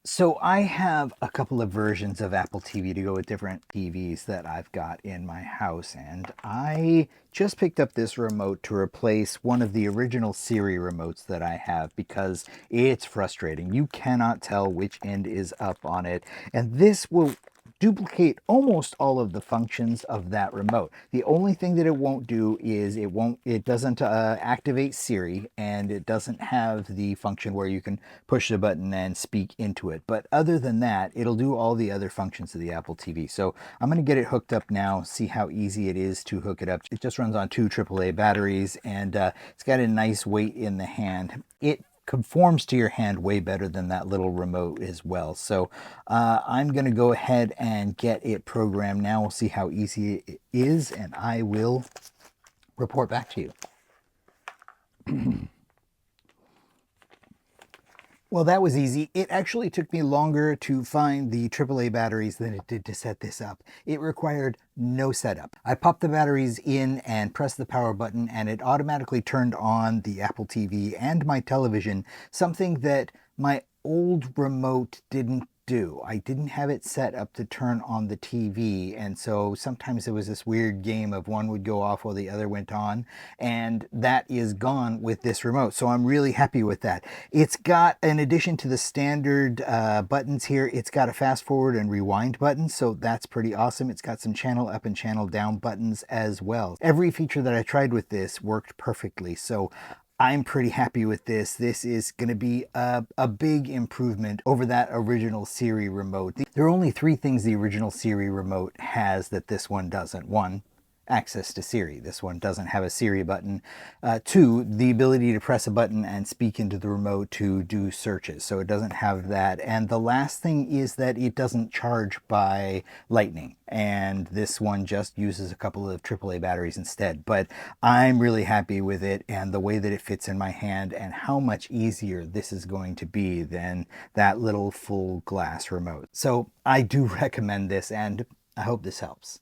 So I have a couple of versions of Apple TV to go with different TVs that I've got in my house, and I just picked up this remote to replace one of the original Siri remotes that I have because it's frustrating. You cannot tell which end is up on it, and this will duplicate almost all of the functions of that remote. The only thing that it won't do is it doesn't activate Siri, and it doesn't have the function where you can push the button and speak into it. But other than that, it'll do all the other functions of the Apple TV. So I'm going to get it hooked up now, see how easy it is to hook it up. It just runs on 2 AAA batteries, and it's got a nice weight in the hand. It conforms to your hand way better than that little remote as well. So I'm going to go ahead and get it programmed now. We'll see how easy it is, and I will report back to you. Well, that was easy. It actually took me longer to find the AAA batteries than it did to set this up. It required no setup. I popped the batteries in and pressed the power button, and it automatically turned on the Apple TV and my television, something that my old remote didn't do. I didn't have it set up to turn on the TV, and so sometimes it was this weird game of one would go off while the other went on, and that is gone with this remote. So I'm really happy with that. It's got, in addition to the standard buttons here, it's got a fast forward and rewind button, so that's pretty awesome. It's got some channel up and channel down buttons as well. Every feature that I tried with this worked perfectly, so I'm pretty happy with this. This is going to be a big improvement over that original Siri remote. There are only 3 things the original Siri remote has that this one doesn't. 1, access to Siri. This one doesn't have a Siri button. 2, the ability to press a button and speak into the remote to do searches. So it doesn't have that. And the last thing is that it doesn't charge by lightning. And this one just uses a couple of AAA batteries instead. But I'm really happy with it and the way that it fits in my hand and how much easier this is going to be than that little full glass remote. So I do recommend this, and I hope this helps.